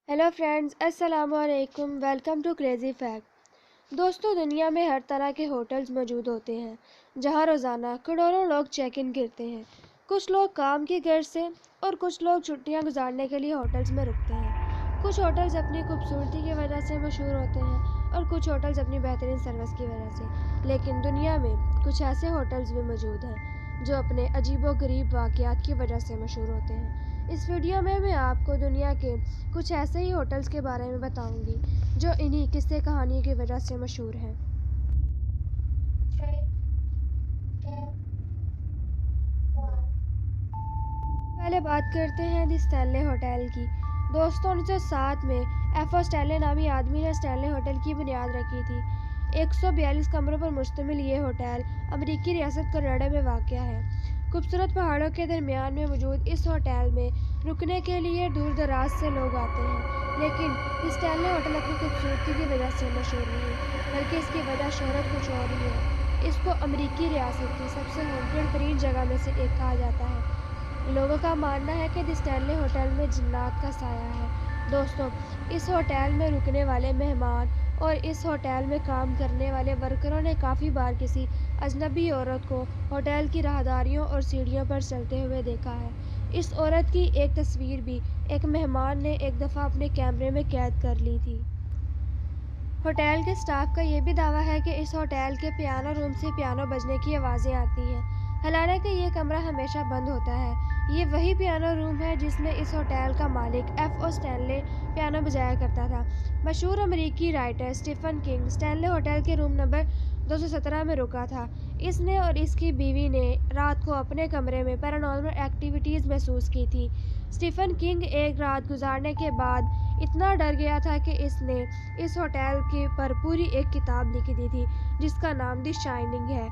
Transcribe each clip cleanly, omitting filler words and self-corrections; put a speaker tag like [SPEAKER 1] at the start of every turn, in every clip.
[SPEAKER 1] Hello friends, अस्सलाम वालेकुम। Welcome to crazy fact. दोस्तों, दुनिया में हर तरह के होटल्स मौजूद होते हैं जहां रोज़ाना करोड़ों लोग चेक इन करते हैं। कुछ लोग काम की गर्ज से और कुछ लोग छुट्टियां गुजारने के लिए होटल्स में रुकते हैं। कुछ होटल्स अपनी खूबसूरती की वजह से मशहूर होते हैं और कुछ होटल्स अपनी बेहतरीन सर्विस की वजह से। लेकिन दुनिया में कुछ ऐसे होटल्स भी मौजूद हैं जो अपने अजीबो-गरीब वाक़यात की वजह से मशहूर होते हैं। इस वीडियो में मैं आपको दुनिया के कुछ ऐसे ही होटल्स के बारे में बताऊंगी जो इन्हीं किस्से कहानियों की वजह से मशहूर हैं। पहले बात करते हैं द स्टैनले होटल की। दोस्तों, 1907 में एफ.ओ. स्टैनले नामी आदमी ने स्टैनले होटल की बुनियाद रखी थी। 142 कमरों पर मुश्तमिल ये होटल अमेरिकी रियासत कनाडा में वाक़या है। खूबसूरत पहाड़ों के दरमियान में मौजूद इस होटल में रुकने के लिए दूर दराज से लोग आते हैं। लेकिन स्टैनले होटल अपनी खूबसूरती की वजह से मशहूर नहीं, बल्कि इसकी वजह शोहरत कुछ और ही है। इसको अमेरिकी रियासत की सबसे हॉन्टेड तरीन जगह में से एक कहा जाता है। लोगों का मानना है कि द स्टैनले होटल में जिन्नात का साया है। दोस्तों, इस होटल में रुकने वाले मेहमान और इस होटल में काम करने वाले वर्करों ने काफ़ी बार किसी अजनबी औरत को होटल की राहदारियों और सीढ़ियों पर चलते हुए देखा है। इस औरत की एक तस्वीर भी एक मेहमान ने एक दफ़ा अपने कैमरे में कैद कर ली थी। होटल के स्टाफ का ये भी दावा है कि इस होटल के पियानो रूम से पियानो बजने की आवाज़ें आती हैं, हालांकि ये कमरा हमेशा बंद होता है। ये वही पियानो रूम है जिसमें इस होटल का मालिक एफ.ओ. स्टैनले पियानो बजाया करता था। मशहूर अमेरिकी writer Stephen King Stanley hotel के रूम नंबर 217 में रुका था। इसने और इसकी बीवी ने रात को अपने कमरे में पैरानॉर्मल एक्टिविटीज़ महसूस की थी। स्टीफन किंग एक रात गुजारने के बाद इतना डर गया था कि इसने इस होटल के पर पूरी एक किताब लिख दी थी जिसका नाम द शाइनिंग है।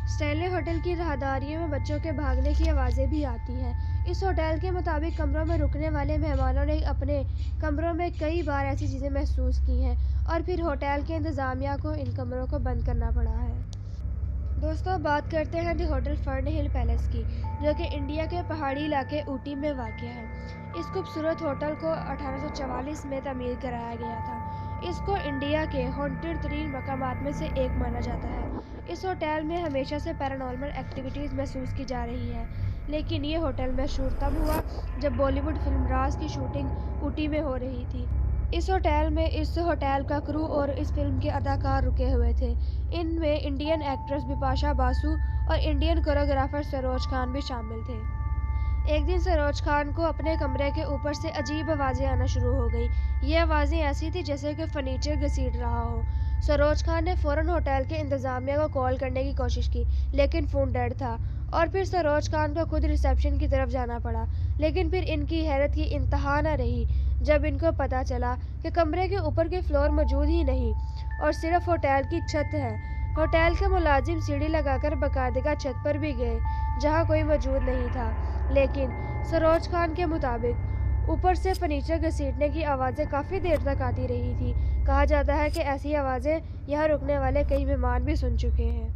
[SPEAKER 1] स्टैनले होटल की राहदारियों में बच्चों के भागने की आवाज़ें भी आती हैं। इस होटल के मुताबिक कमरों में रुकने वाले मेहमानों ने अपने कमरों में कई बार ऐसी चीज़ें महसूस की हैं और फिर होटल के इंतज़ामिया को इन कमरों को बंद करना पड़ा है। दोस्तों, बात करते हैं the hotel fern hill palace की, जो कि इंडिया के पहाड़ी इलाके ऊटी में वाक़या है। इस खूबसूरत होटल को 1844 में तमीर कराया गया था। इसको इंडिया के हॉन्टेड तरीन मकामात में से एक माना जाता है। इस होटल में हमेशा से पैरानॉर्मल एक्टिविटीज़ महसूस की जा रही है, लेकिन ये होटल मशहूर तब हुआ जब बॉलीवुड फिल्म राज की शूटिंग ऊटी में हो रही थी। इस होटल का क्रू और इस फिल्म के अदाकार रुके हुए थे। इनमें इंडियन एक्ट्रेस बिपाशा बासु और इंडियन कोरियोग्राफर सरोज खान भी शामिल थे। एक दिन सरोज खान को अपने कमरे के ऊपर से अजीब आवाज़ें आना शुरू हो गई। ये आवाज़ें ऐसी थी जैसे कि फर्नीचर घसीट रहा हो। सरोज खान ने फ़ौरन होटल के इंतज़ामिया को कॉल करने की कोशिश की, लेकिन फ़ोन डेड था और फिर सरोज खान को खुद रिसेप्शन की तरफ जाना पड़ा। लेकिन फिर इनकी हैरत की इंतहा न रही जब इनको पता चला कि कमरे के ऊपर के फ्लोर मौजूद ही नहीं और सिर्फ होटल की छत है। होटल के मुलाजिम सीढ़ी लगाकर बाकायदा छत पर भी गए जहाँ कोई मौजूद नहीं था, लेकिन सरोज खान के मुताबिक ऊपर से फर्नीचर घसीटने की आवाज़ें काफ़ी देर तक आती रही थी। कहा जाता है कि ऐसी आवाज़ें यहाँ रुकने वाले कई मेहमान भी सुन चुके हैं।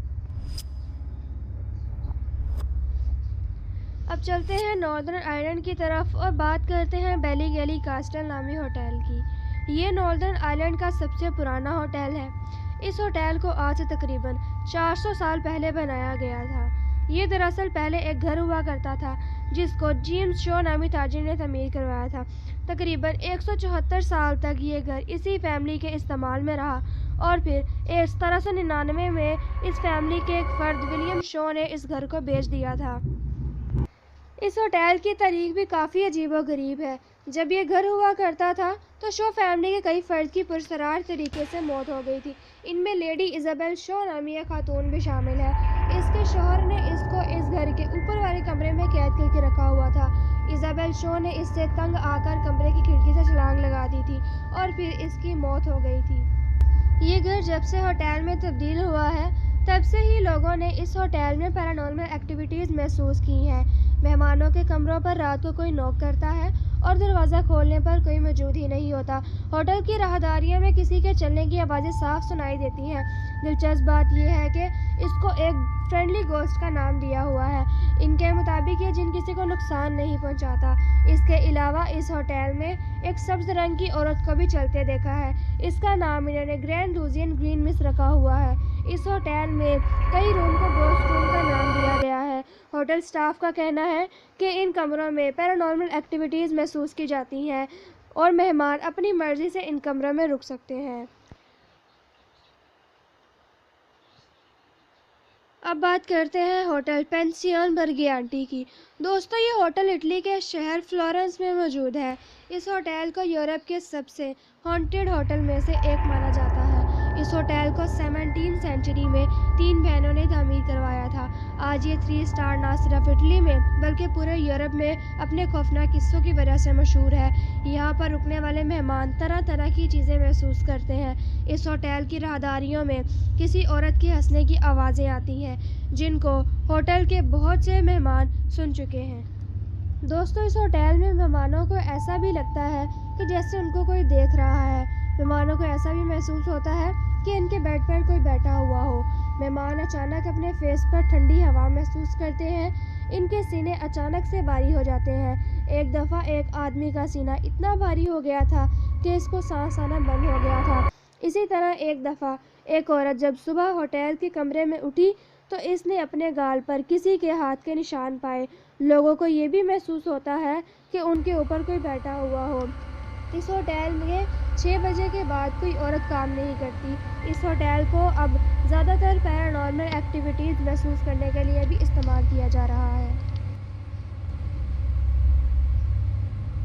[SPEAKER 1] अब चलते हैं नॉर्दर्न आयरलैंड की तरफ और बात करते हैं बैलीगैली कास्टल नामी होटल की। ये नॉर्दर्न आयरलैंड का सबसे पुराना होटल है। इस होटल को आज से तकरीबन 400 साल पहले बनाया गया था। ये दरअसल पहले एक घर हुआ करता था जिसको जेम्स शो नामी ताजिर ने तमीर करवाया था। तकरीबन 174 साल तक ये घर इसी फैमिली के इस्तेमाल में रहा और फिर 1799 में इस फैमिली के एक फ़र्द विलियम शो ने इस घर को बेच दिया था। इस होटल की तारीख भी काफ़ी अजीबोगरीब है। जब ये घर हुआ करता था तो शो फैमिली के कई फ़र्द की पुरसरार तरीके से मौत हो गई थी। इनमें लेडी इज़ाबेल शो नामी एक खातून भी शामिल है। इसके शौहर ने इसको इस घर के ऊपर वाले कमरे में कैद करके रखा हुआ था। इज़ाबेल शो ने इससे तंग आकर कमरे की खिड़की से छलांग लगा दी थी और फिर इसकी मौत हो गई थी। ये घर जब से होटल में तब्दील हुआ है तब से ही लोगों ने इस होटल में पैरानॉर्मल एक्टिविटीज़ महसूस की हैं। मेहमानों के कमरों पर रात को कोई नॉक करता है اور دروازہ کھولنے پر کوئی موجود ہی نہیں ہوتا۔ ہوٹل کی راہداریوں میں کسی کے چلنے کی آوازیں صاف سنائی دیتی ہیں۔ دلچسپ بات یہ ہے کہ اس کو ایک فرینڈلی گھوسٹ کا نام دیا ہوا ہے۔ ان کے مطابق یہ جن کسی کو نقصان نہیں پہنچاتا۔ اس کے علاوہ اس ہوٹل میں ایک سبز رنگ کی عورت کو بھی چلتے دیکھا ہے۔ اس کا نام انہوں نے گرینڈ لوزین گرین مس رکھا ہوا ہے۔ اس ہوٹل میں کئی روم کو گھوسٹ روم کا نام دیا گیا ہے۔ ہوٹل سٹاف کا کہنا ہے کہ ان کمروں میں پیرانارمل ایکٹیویٹیز محسوس کی جاتی ہیں اور مہمان اپنی مرضی سے ان کمروں میں رک سکتے ہیں۔ اب بات کرتے ہیں ہوٹل پینسیون برگیانٹی کی۔ دوستو، یہ ہوٹل اٹلی کے شہر فلورنس میں موجود ہے۔ اس ہوٹل کو یورپ کے سب سے ہانٹڈ ہوٹل میں سے ایک مانا جاتا ہے۔ اس ہوٹل کو 17 سینچری میں 3 بہنوں نے تعمیر کروایا تھا۔ آج یہ 3 اسٹار نہ صرف اٹلی میں بلکہ پورے یورپ میں اپنے خوفناک قصوں کی وجہ سے مشہور ہے۔ یہاں پر رکنے والے مہمان طرح طرح کی چیزیں محسوس کرتے ہیں۔ اس ہوٹل کی راہداریوں میں کسی عورت کے ہنسنے کی آوازیں آتی ہیں جن کو ہوٹل کے بہت سے مہمان سن چکے ہیں۔ دوستو، اس ہوٹل میں مہمانوں کو ایسا بھی لگتا ہے کہ جیسے ان کو کوئی دیکھ رہا ہے۔ مہمانوں کو ایسا بھی محسوس ہوتا ہے کہ ان کے بیڈ پر کوئی بیٹھا ہوا ہو۔ مہمان اچانک اپنے فیس پر ٹھنڈی ہوا محسوس کرتے ہیں۔ ان کے سینے اچانک سے بھاری ہو جاتے ہیں۔ ایک دفعہ ایک آدمی کا سینہ اتنا بھاری ہو گیا تھا کہ اس کو سانس آنا بند ہو گیا تھا۔ اسی طرح ایک دفعہ ایک عورت جب صبح ہوٹل کے کمرے میں اٹھی تو اس نے اپنے گال پر کسی کے ہاتھ کے نشان پائے۔ لوگوں کو یہ بھی محسوس ہوتا ہے کہ ان کے اوپر کوئی بیٹھا ہوا ہو۔ اس ہوٹل میں 6 بجے کے بعد کوئی عورت کام نہیں کرتی۔ اس ہوٹل کو اب زیادہ تر پیرانارمل ایکٹیویٹیز محسوس کرنے کے لیے بھی استعمال کیا جا رہا ہے۔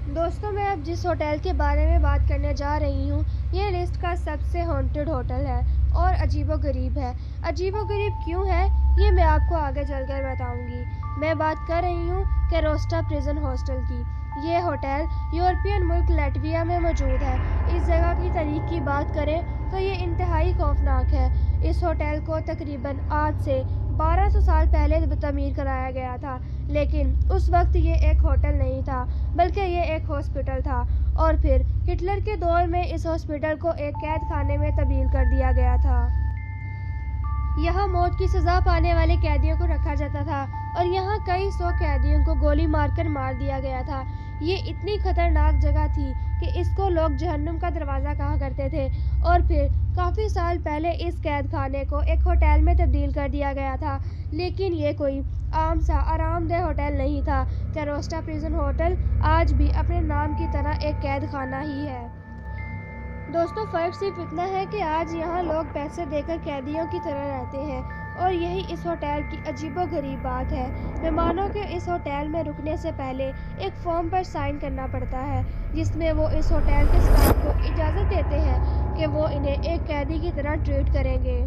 [SPEAKER 1] دوستو، میں اب جس ہوٹل کے بارے میں بات کرنے جا رہی ہوں یہ لسٹ کا سب سے ہانٹڈ ہوٹل ہے اور عجیب و غریب ہے۔ عجیب و غریب کیوں ہے یہ میں آپ کو آگے چل کر بتاؤں گی۔ میں بات کر رہی ہوں کیروسٹا پریزن ہاسٹل کی۔ یہ ہوٹل یورپین ملک لیٹویا میں موجود ہے۔ اس جگہ کی تاریخ کی بات کریں تو یہ انتہائی خوفناک ہے۔ اس ہوٹل کو تقریباً آج سے 1200 سال پہلے تعمیر کرایا گیا تھا، لیکن اس وقت یہ ایک ہوٹل نہیں تھا بلکہ یہ ایک ہاسپٹل تھا، اور پھر ہٹلر کے دور میں اس ہاسپٹل کو ایک قید خانے میں تبدیل کر دیا گیا تھا۔ یہاں موت کی سزا پانے والے قیدیوں کو رکھا جاتا تھا اور یہاں کئی 100 قیدیوں کو گولی مار کر مار دیا گیا تھا۔ یہ اتنی خطرناک جگہ تھی کہ اس کو لوگ جہنم کا دروازہ کہا کرتے تھے، اور پھر کافی سال پہلے اس قید خانے کو ایک ہوٹل میں تبدیل کر دیا گیا تھا، لیکن یہ کوئی عام سا آرام دہ ہوٹل نہیں تھا۔ کیروسٹا پریزن ہوٹل آج بھی اپنے نام کی طرح ایک قید خانہ ہی ہے۔ دوستو، فرق صرف اتنا ہے کہ آج یہاں لوگ پیسے دے کر قیدیوں کی طرح رہتے ہیں، اور یہی اس ہوٹل کی عجیب و غریب بات ہے۔ مہمانوں کے اس ہوٹل میں رکنے سے پہلے ایک فارم پر سائن کرنا پڑتا ہے جس میں وہ اس ہوٹل کے اسٹاف کو اجازت دیتے ہیں کہ وہ انہیں ایک قیدی کی طرح ٹریٹ کریں گے۔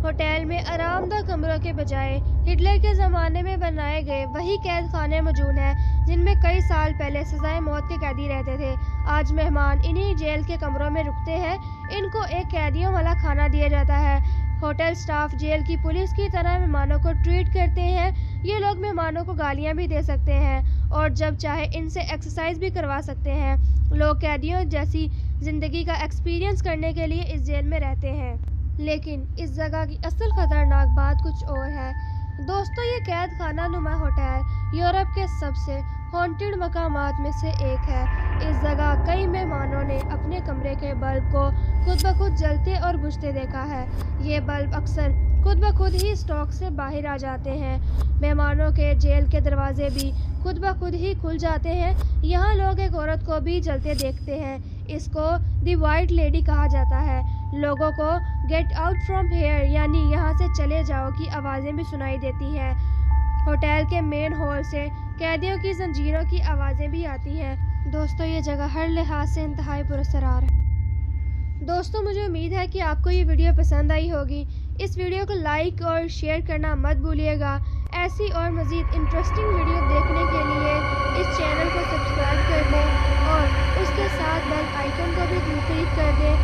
[SPEAKER 1] ہوٹل میں آرام دہ کمروں کے بجائے ہٹلر کے زمانے میں بنائے گئے وہی قید خانے موجود ہیں جن میں کئی سال پہلے سزائے موت کے قیدی رہتے تھے۔ آج مہمان انہی جیل کے کمروں میں رکتے ہیں۔ ان کو ایک قیدیوں والا کھانا دیا جاتا ہے۔ ہوٹل سٹاف جیل کی پولیس کی طرح مہمانوں کو ٹریٹ کرتے ہیں۔ یہ لوگ مہمانوں کو گالیاں بھی دے سکتے ہیں اور جب چاہے ان سے ایکسرسائز بھی کروا سکتے ہیں۔ لوگ قیدیوں جیسی زندگی کا ایکسپیرئنس کرنے کے لیے اس جیل میں رہتے ہیں۔ لیکن اس جگہ کی اصل خطرناک بات کچھ اور ہے۔ دوستو، یہ قید خانہ نما ہوٹل یورپ کے سب سے ہانٹڈ مقامات میں سے ایک ہے۔ اس جگہ کئی مہمانوں نے اپنے کمرے کے بلب کو خود بخود جلتے اور بجھتے دیکھا ہے۔ یہ بلب اکثر خود بخود ہی اسٹاک سے باہر آ جاتے ہیں۔ مہمانوں کے جیل کے دروازے بھی خود بخود ہی کھل جاتے ہیں۔ یہاں لوگ ایک عورت کو بھی جلتے دیکھتے ہیں۔ اس کو دی وائٹ لیڈی کہا جاتا ہے۔ لوگوں کو گیٹ آؤٹ فرام ہیئر یعنی یہاں سے چلے جاؤ کی آوازیں بھی سنائی دیتی ہیں۔ ہوٹل کے مین ہال سے قیدیوں کی زنجیروں کی آوازیں بھی آتی ہیں۔ دوستو، یہ جگہ ہر لحاظ سے انتہائی پراسرار ہے۔ دوستو، مجھے امید ہے کہ آپ کو یہ ویڈیو پسند آئی ہوگی۔ اس ویڈیو کو لائک اور شیئر کرنا مت بھولیے گا۔ ایسی اور مزید انٹرسٹنگ ویڈیو دیکھنے کے لیے اس چینل کو سبسکرائب کر دیں اور اس کے ساتھ بیل آئیکن کو بھی کلک کر دیں